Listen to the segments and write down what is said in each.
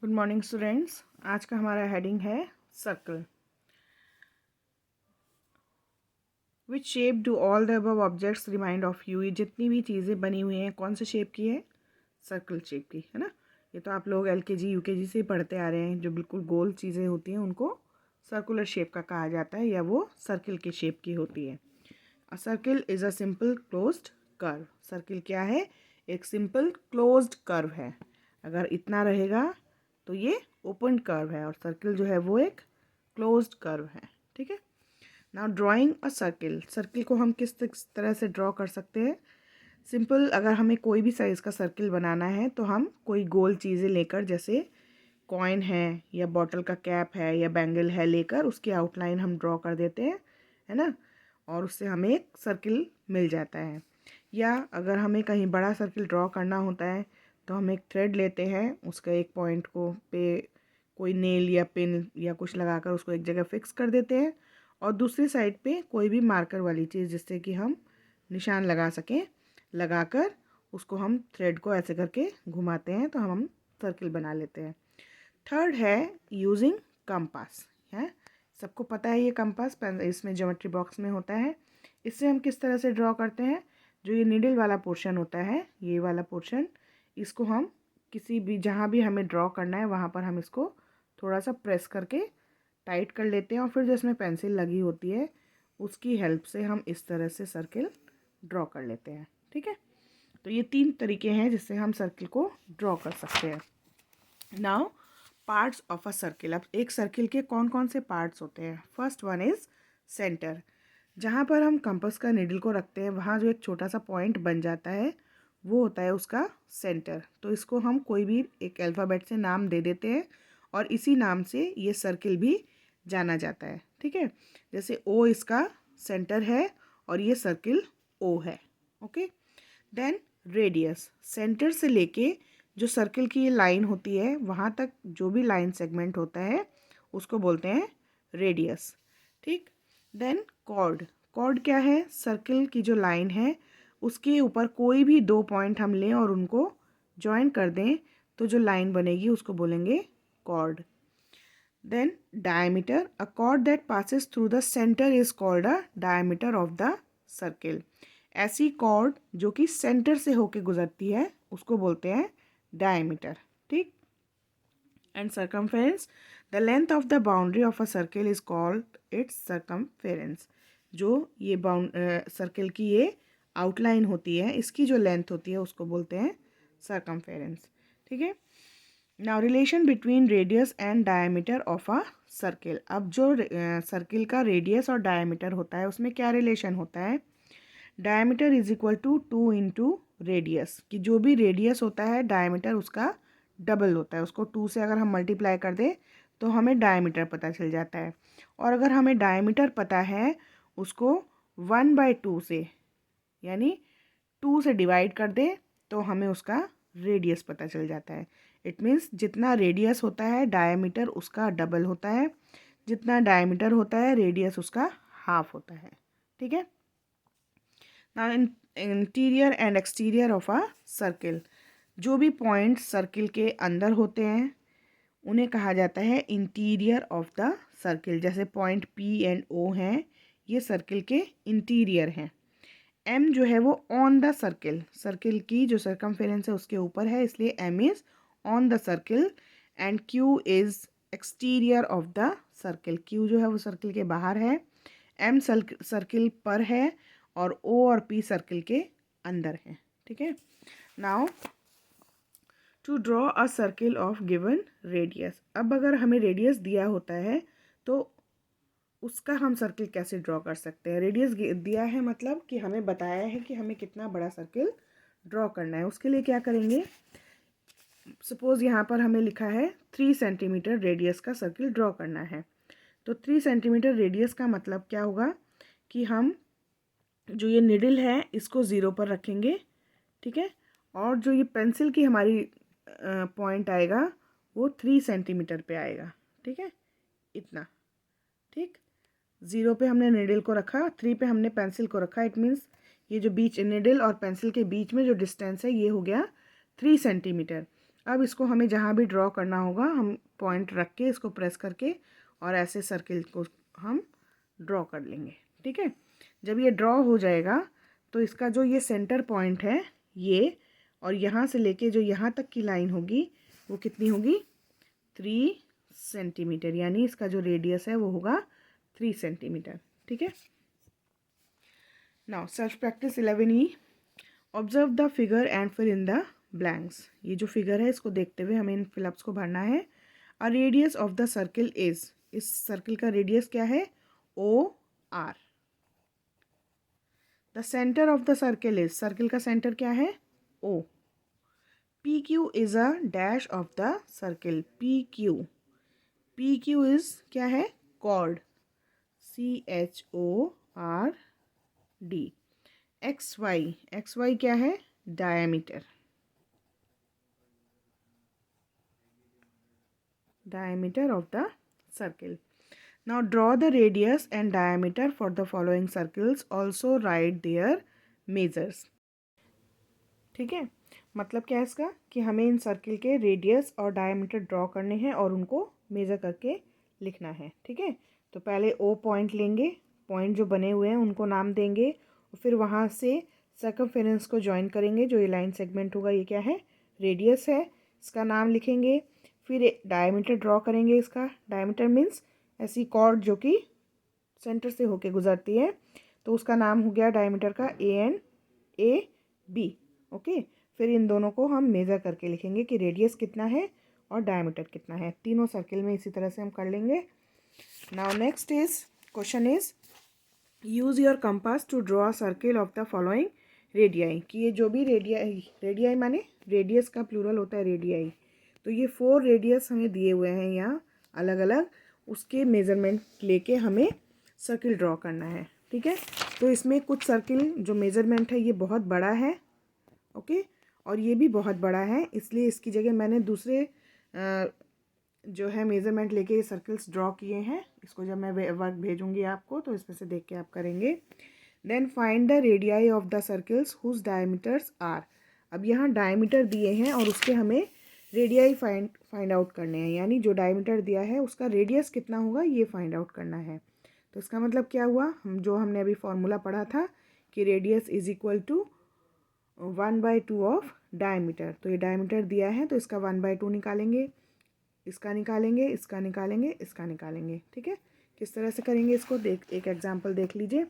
Good morning students. आज का हमारा हेडिंग है circle. Which shape do all the above objects remind of you. ये जितनी भी चीज़ें बनी हुई हैं कौन से शेप की है? सर्कल शेप की है ना। ये तो आप लोग LKG UKG से ही पढ़ते आ रहे हैं। जो बिल्कुल गोल चीज़ें होती हैं उनको सर्कुलर शेप का कहा जाता है, या वो सर्किल के शेप की होती है। अ circle is a simple closed curve. Circle क्या है? एक सिंपल क्लोज्ड कर्व है। अगर इतना रहेगा तो ये ओपन कर्व है, और सर्किल जो है वो एक क्लोज्ड कर्व है। ठीक है। नाउ ड्राइंग अ सर्किल। सर्किल को हम किस तरह से ड्रॉ कर सकते हैं? सिंपल, अगर हमें कोई भी साइज़ का सर्किल बनाना है तो हम कोई गोल चीज़ें लेकर, जैसे कॉइन है या बॉटल का कैप है या बैंगल है, लेकर उसकी आउटलाइन हम ड्रॉ कर देते हैं, है ना। और उससे हमें एक सर्किल मिल जाता है। या अगर हमें कहीं बड़ा सर्किल ड्रॉ करना होता है तो हम एक थ्रेड लेते हैं, उसका एक पॉइंट को पे कोई नेल या पिन या कुछ लगाकर उसको एक जगह फिक्स कर देते हैं, और दूसरी साइड पे कोई भी मार्कर वाली चीज़ जिससे कि हम निशान लगा सकें, लगाकर उसको हम थ्रेड को ऐसे करके घुमाते हैं तो हम सर्किल बना लेते हैं। थर्ड है यूजिंग कंपास। है, सबको पता है ये कंपास इसमें ज्योमेट्री बॉक्स में होता है। इससे हम किस तरह से ड्रॉ करते हैं? जो ये नीडल वाला पोर्शन होता है, ये वाला पोर्शन, इसको हम किसी भी, जहाँ भी हमें ड्रॉ करना है वहाँ पर हम इसको थोड़ा सा प्रेस करके टाइट कर लेते हैं, और फिर जो इसमें पेंसिल लगी होती है उसकी हेल्प से हम इस तरह से सर्किल ड्रॉ कर लेते हैं। ठीक है। तो ये 3 तरीके हैं जिससे हम सर्किल को ड्रॉ कर सकते हैं। Now parts of a circle. अब एक सर्किल के कौन कौन से पार्ट्स होते हैं? First one is centre. जहाँ पर हम कंपास का नीडल को रखते हैं वहाँ जो एक छोटा सा पॉइंट बन जाता है वो होता है उसका सेंटर। तो इसको हम कोई भी एक अल्फ़ाबेट से नाम दे देते हैं, और इसी नाम से ये सर्किल भी जाना जाता है। ठीक है। जैसे O इसका सेंटर है और ये सर्किल O है। ओके। Then radius. सेंटर से लेके जो सर्किल की ये लाइन होती है वहाँ तक जो भी लाइन सेगमेंट होता है उसको बोलते हैं रेडियस। ठीक। Then cord. कॉर्ड क्या है? सर्किल की जो लाइन है उसके ऊपर कोई भी 2 पॉइंट हम लें और उनको ज्वाइन कर दें तो जो लाइन बनेगी उसको बोलेंगे chord. Then diameter. A chord that passes through the centre is called a diameter of the circle. ऐसी कॉर्ड जो कि सेंटर से होके गुजरती है उसको बोलते हैं डायमीटर। ठीक। And circumference. The length of the boundary of a circle is called its circumference. जो ये सर्किल की ये आउटलाइन होती है, इसकी जो लेंथ होती है उसको बोलते हैं सर्कमफेरेंस। ठीक है। Now relation between radius and diameter of a circle. अब जो सर्किल का रेडियस और डायमीटर होता है उसमें क्या रिलेशन होता है? Diameter is equal to 2 into radius. कि जो भी रेडियस होता है डायमीटर उसका डबल होता है। उसको 2 से अगर हम मल्टीप्लाई कर दें तो हमें डायमीटर पता चल जाता है। और अगर हमें डायमीटर पता है उसको 1/2 से, यानी 2 से डिवाइड कर दें तो हमें उसका रेडियस पता चल जाता है। इट मीन्स जितना रेडियस होता है डायमीटर उसका डबल होता है, जितना डायमीटर होता है रेडियस उसका हाफ होता है। ठीक है। Now interior and exterior of a circle. जो भी पॉइंट सर्किल के अंदर होते हैं उन्हें कहा जाता है इंटीरियर ऑफ द सर्किल। जैसे पॉइंट P एंड O हैं, ये सर्किल के इंटीरियर हैं। M जो है वो ऑन द सर्किल, सर्किल की जो सर्कमफेरेंस है उसके ऊपर है, इसलिए M is on the circle. And Q is exterior of the circle. Q जो है वो सर्किल के बाहर है, M सर्किल पर है, और O और P सर्किल के अंदर है। ठीक है। Now to draw a circle of given radius. अब अगर हमें रेडियस दिया होता है तो उसका हम सर्किल कैसे ड्रॉ कर सकते हैं? रेडियस दिया है मतलब कि हमें बताया है कि हमें कितना बड़ा सर्किल ड्रॉ करना है। उसके लिए क्या करेंगे? सपोज़ यहाँ पर हमें लिखा है 3 सेंटीमीटर रेडियस का सर्किल ड्रॉ करना है। तो 3 सेंटीमीटर रेडियस का मतलब क्या होगा कि हम जो ये निडल है इसको 0 पर रखेंगे। ठीक है। और जो ये पेंसिल की हमारी पॉइंट आएगा वो 3 सेंटीमीटर पे आएगा। ठीक है, इतना। ठीक। 0 पे हमने निडल को रखा, 3 पे हमने पेंसिल को रखा। इट मीन्स ये जो बीच निडल और पेंसिल के बीच में जो डिस्टेंस है ये हो गया 3 सेंटीमीटर। अब इसको हमें जहाँ भी ड्रॉ करना होगा हम पॉइंट रख के इसको प्रेस करके और ऐसे सर्किल को हम ड्रॉ कर लेंगे। ठीक है, जब ये ड्रॉ हो जाएगा तो इसका जो ये सेंटर पॉइंट है ये, और यहाँ से लेके जो यहाँ तक की लाइन होगी वो कितनी होगी 3 सेंटीमीटर, यानी इसका जो रेडियस है वो होगा 3 सेंटीमीटर। ठीक है, now self practice 11E, observe the figure and fill in the blanks. ये जो फिगर है इसको देखते हुए हमें इन फिलअप्स को भरना है। A radius of the circle is, इस सर्किल का रेडियस क्या है OR। The centre of the circle is, circle का सेंटर क्या है O। PQ is a dash of the circle, PQ, PQ is क्या है कॉर्ड, CHORD। XY क्या है diameter, diameter of the circle. Now draw the radius and diameter for the following circles. Also write their measures. ठीक है, मतलब क्या है इसका कि हमें इन सर्किल के रेडियस और डायमीटर ड्रॉ करने हैं और उनको मेज़र करके लिखना है। ठीक है, तो पहले O पॉइंट लेंगे, पॉइंट जो बने हुए हैं उनको नाम देंगे और फिर वहाँ से सर्कमफेरेंस को ज्वाइन करेंगे। जो ये लाइन सेगमेंट होगा ये क्या है रेडियस है, इसका नाम लिखेंगे। फिर डायमीटर ड्रॉ करेंगे, इसका डायमीटर मीन्स ऐसी कॉर्ड जो कि सेंटर से होके गुजरती है, तो उसका नाम हो गया डायमीटर का ANAB। ओके, फिर इन दोनों को हम मेज़र करके लिखेंगे कि रेडियस कितना है और डायमीटर कितना है। तीनों सर्किल में इसी तरह से हम कर लेंगे। Now next is question is use your compass to draw circle of the following radii. कि ये जो भी रेडियाई माने रेडियस का प्लूरल होता है रेडियाई, तो ये 4 रेडियस हमें दिए हुए हैं यहाँ अलग अलग, उसके मेज़रमेंट लेके हमें सर्किल ड्रॉ करना है। ठीक है, तो इसमें कुछ सर्किल जो मेज़रमेंट है ये बहुत बड़ा है, ओके, और ये भी बहुत बड़ा है, इसलिए इसकी जगह मैंने दूसरे जो है मेज़रमेंट लेके सर्कल्स ड्रॉ किए हैं। इसको जब मैं वर्क भेजूँगी आपको तो इसमें से देख के आप करेंगे। Then find the radii of the circles whose diameters are. अब यहाँ डायमीटर दिए हैं और उसके हमें रेडियाई फाइंड आउट करने हैं, यानी जो डायमीटर दिया है उसका रेडियस कितना होगा ये फाइंड आउट करना है। तो इसका मतलब क्या हुआ, हमने अभी फॉर्मूला पढ़ा था कि radius is equal to 1/2 of diameter. तो ये डायमीटर दिया है तो इसका 1/2 निकालेंगे, इसका निकालेंगे, इसका निकालेंगे, इसका निकालेंगे। ठीक है, किस तरह से करेंगे इसको एक एग्जांपल देख लीजिए।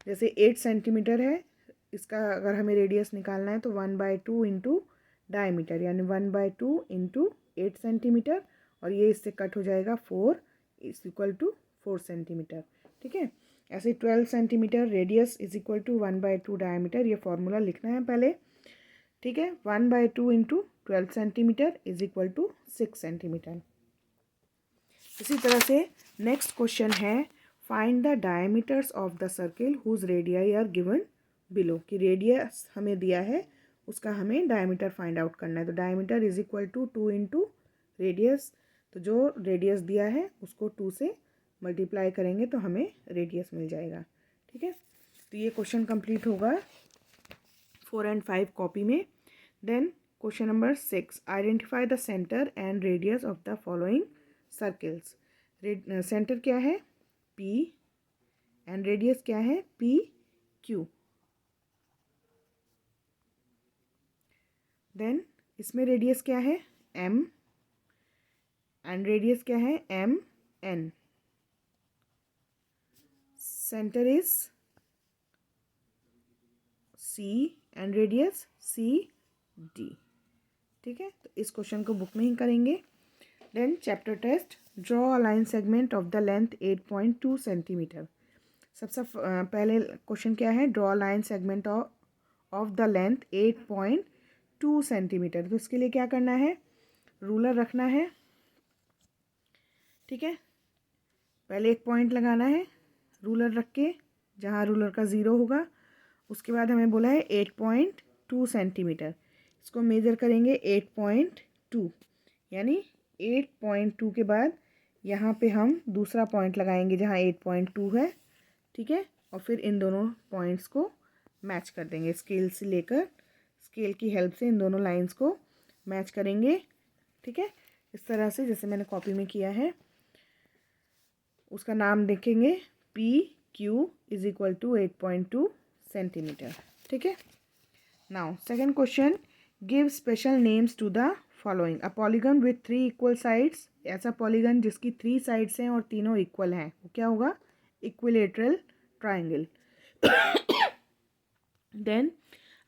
जैसे 8 सेंटीमीटर है, इसका अगर हमें रेडियस निकालना है तो 1/2 इंटू डायमीटर, यानी 1/2 इंटू 8 सेंटीमीटर, और ये इससे कट हो जाएगा 4 इज इक्वल टू 4 सेंटीमीटर। ठीक है, ऐसे 12 centimetre radius is equal to 1/2 diameter, ये फॉर्मूला लिखना है पहले। ठीक है, 1/2 into 12 centimetre is equal to 6 centimetre. इसी तरह से नेक्स्ट क्वेश्चन है find the diameters of the circle whose radii are given below. कि रेडियस हमें दिया है उसका हमें डायमीटर फाइंड आउट करना है। तो diameter is equal to 2 into radius, तो जो रेडियस दिया है उसको 2 से मल्टीप्लाई करेंगे तो हमें रेडियस मिल जाएगा। ठीक है, तो ये क्वेश्चन कंप्लीट होगा 4 and 5 कॉपी में। Then question number 6, identify the centre and radius of the following circles. Centre क्या है P एंड रेडियस क्या है PQ। देन इसमें रेडियस क्या है M एंड रेडियस क्या है MN। Centre is C and radius CD। ठीक है, तो इस क्वेश्चन को बुक में ही करेंगे। Then chapter test, draw a line segment of the length 8.2 centimetre. सबसे पहले क्वेश्चन क्या है, draw line segment of the length 8.2 centimetre. तो इसके लिए क्या करना है, रूलर रखना है। ठीक है, पहले एक पॉइंट लगाना है रूलर रख के जहाँ रूलर का 0 होगा, उसके बाद हमें बोला है 8.2 सेंटीमीटर, इसको मेज़र करेंगे 8.2, यानी 8.2 के बाद यहाँ पे हम दूसरा पॉइंट लगाएंगे जहाँ 8.2 है। ठीक है, और फिर इन दोनों पॉइंट्स को मैच कर देंगे स्केल से लेकर, स्केल की हेल्प से इन दोनों लाइंस को मैच करेंगे, ठीक है। इस तरह से जैसे मैंने कॉपी में किया है, उसका नाम देखेंगे P Q is equal to 8.2 centimetre, ठीक है। Now second question, give special names to the following. A polygon with 3 equal sides, ऐसा पॉलीगन जिसकी 3 साइड्स हैं और तीनों इक्वल हैं, वो क्या होगा? Equilateral triangle. Then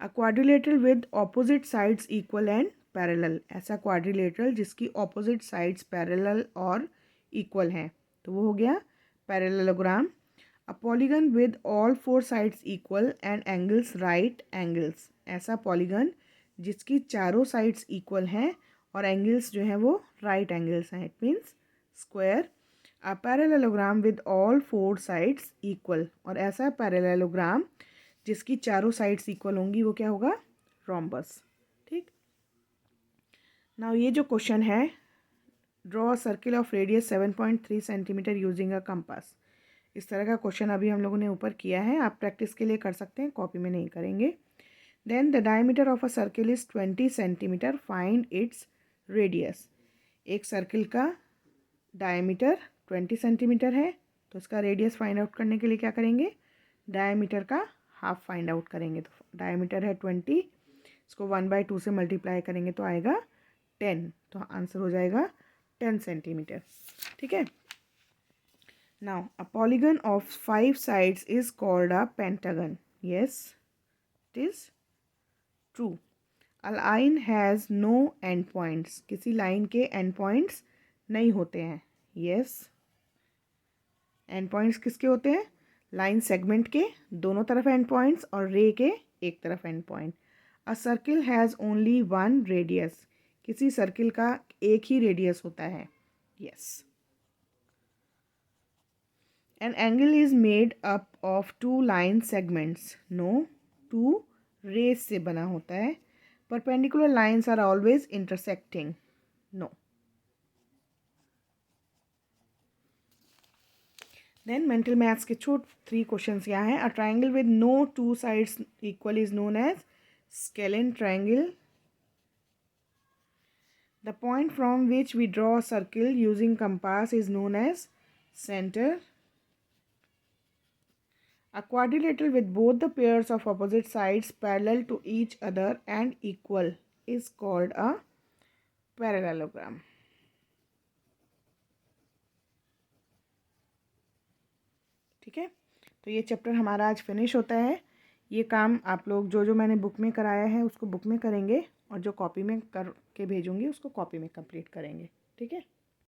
a quadrilateral with opposite sides equal and parallel, ऐसा क्वाड्रिलेटरल जिसकी ऑपोजिट साइड्स पैरेलल और इक्वल हैं, तो वो हो गया parallelogram. A polygon with all 4 sides equal and angles right angles, ऐसा पॉलीगन जिसकी चारों साइड्स इक्वल हैं और एंगल्स जो हैं वो राइट एंगल्स हैं, it means square. A parallelogram with all 4 sides equal, और ऐसा पैरेललोग्राम जिसकी चारों साइड्स इक्वल होंगी वो क्या होगा? रोम्बस, ठीक। नाउ ये जो क्वेश्चन है, draw a circle of radius 7.3 centimetre using a compass, इस तरह का क्वेश्चन अभी हम लोगों ने ऊपर किया है, आप प्रैक्टिस के लिए कर सकते हैं, कॉपी में नहीं करेंगे। Then the diameter of a circle is 20 centimetre, find its radius. एक सर्किल का डायमीटर 20 सेंटीमीटर है, तो इसका रेडियस फाइंड आउट करने के लिए क्या करेंगे? डायमीटर का हाफ फाइंड आउट करेंगे। तो डायमीटर है 20, इसको 1/2 से मल्टीप्लाई करेंगे तो आएगा 10, तो आंसर हो जाएगा 10 सेंटीमीटर, ठीक है। Now a polygon of 5 sides is called a pentagon, yes it is true. A line has no end points, किसी लाइन के एंड पॉइंट्स नहीं होते हैं, यस। एंड पॉइंट्स किसके होते हैं? लाइन सेगमेंट के दोनों तरफ एंड पॉइंट्स और रे के एक तरफ end point. A circle has only 1 radius, किसी सर्किल का एक ही रेडियस होता है, yes. An angle is made up of 2 line segments, no, 2 rays से बना होता है। Perpendicular lines are always intersecting, no. Then mental maths के 3 क्वेश्चंस यहाँ हैं। A triangle with no 2 sides equal is known as scalene triangle. The point from which we draw a circle using compass is known as centre. A quadrilateral with both the pairs of opposite sides parallel to each other and equal is called a parallelogram. ठीक है, तो ये chapter हमारा आज finish होता है। ये काम आप लोग जो जो मैंने बुक में कराया है उसको बुक में करेंगे, और जो कॉपी में करके भेजूंगी उसको कॉपी में कंप्लीट करेंगे, ठीक है।